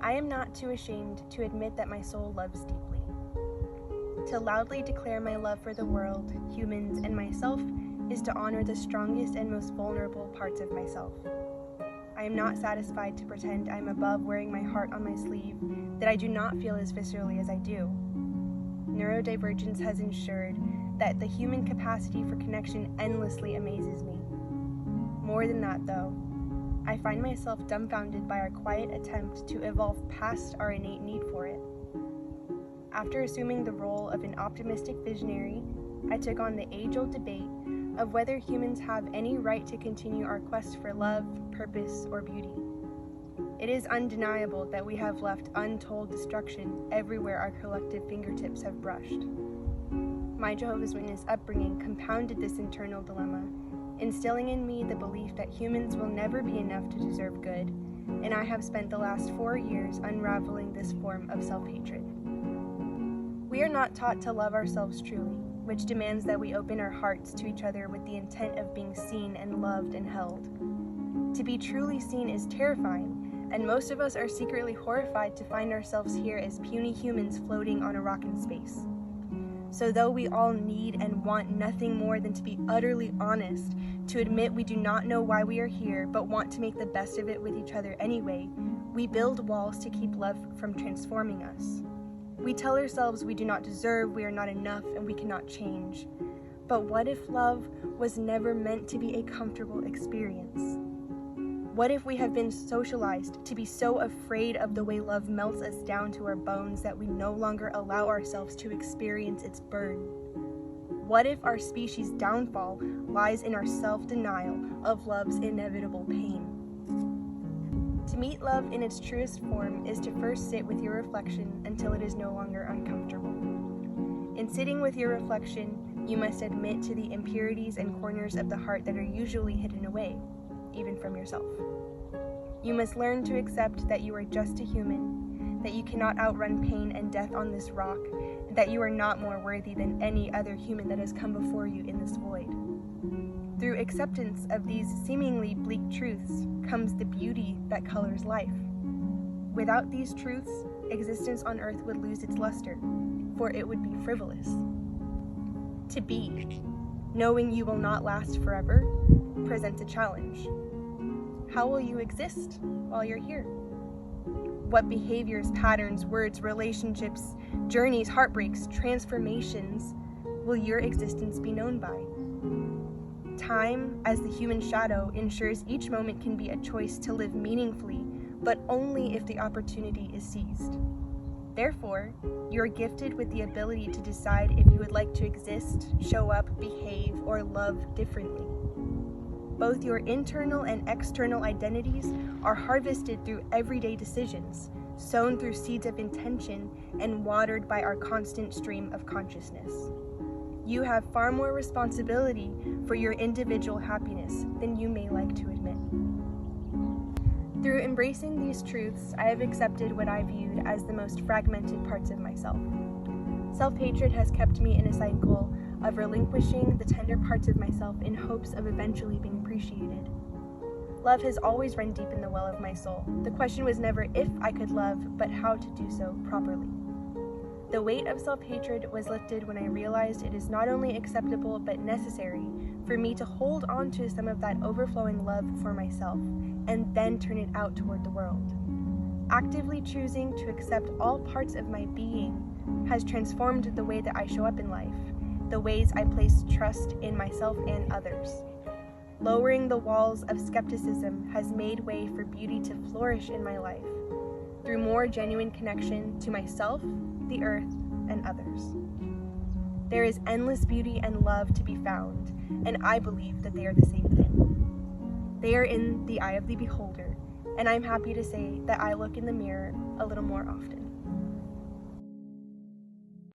I am not too ashamed to admit that my soul loves deeply. To loudly declare my love for the world, humans, and myself is to honor the strongest and most vulnerable parts of myself. I am not satisfied to pretend I am above wearing my heart on my sleeve, that I do not feel as viscerally as I do. Neurodivergence has ensured that the human capacity for connection endlessly amazes me. More than that, though, I find myself dumbfounded by our quiet attempt to evolve past our innate need for it. After assuming the role of an optimistic visionary, I took on the age-old debate of whether humans have any right to continue our quest for love, purpose, or beauty. It is undeniable that we have left untold destruction everywhere our collective fingertips have brushed. My Jehovah's Witness upbringing compounded this internal dilemma, instilling in me the belief that humans will never be enough to deserve good, and I have spent the last 4 years unraveling this form of self-hatred. We are not taught to love ourselves truly, which demands that we open our hearts to each other with the intent of being seen and loved and held. To be truly seen is terrifying, and most of us are secretly horrified to find ourselves here as puny humans floating on a rock in space. So though we all need and want nothing more than to be utterly honest, to admit we do not know why we are here, but want to make the best of it with each other anyway, we build walls to keep love from transforming us. We tell ourselves we do not deserve, we are not enough, and we cannot change. But what if love was never meant to be a comfortable experience? What if we have been socialized to be so afraid of the way love melts us down to our bones that we no longer allow ourselves to experience its burn? What if our species' downfall lies in our self-denial of love's inevitable pain? To meet love in its truest form is to first sit with your reflection until it is no longer uncomfortable. In sitting with your reflection, you must admit to the impurities and corners of the heart that are usually hidden away, even from yourself. You must learn to accept that you are just a human, that you cannot outrun pain and death on this rock, and that you are not more worthy than any other human that has come before you in this void. Through acceptance of these seemingly bleak truths comes the beauty that colors life. Without these truths, existence on earth would lose its luster, for it would be frivolous. To be, knowing you will not last forever, presents a challenge. How will you exist while you're here? What behaviors, patterns, words, relationships, journeys, heartbreaks, transformations will your existence be known by? Time, as the human shadow, ensures each moment can be a choice to live meaningfully, but only if the opportunity is seized. Therefore, you are gifted with the ability to decide if you would like to exist, show up, behave, or love differently. Both your internal and external identities are harvested through everyday decisions, sown through seeds of intention, and watered by our constant stream of consciousness. You have far more responsibility for your individual happiness than you may like to admit. Through embracing these truths, I have accepted what I viewed as the most fragmented parts of myself. Self-hatred has kept me in a cycle of relinquishing the tender parts of myself in hopes of eventually being appreciated. Love has always run deep in the well of my soul. The question was never if I could love, but how to do so properly. The weight of self-hatred was lifted when I realized it is not only acceptable but necessary for me to hold on to some of that overflowing love for myself and then turn it out toward the world. Actively choosing to accept all parts of my being has transformed the way that I show up in life, the ways I place trust in myself and others. Lowering the walls of skepticism has made way for beauty to flourish in my life through more genuine connection to myself, the earth, and others. There is endless beauty and love to be found, and I believe that they are the same thing. They are in the eye of the beholder, and I'm happy to say that I look in the mirror a little more often.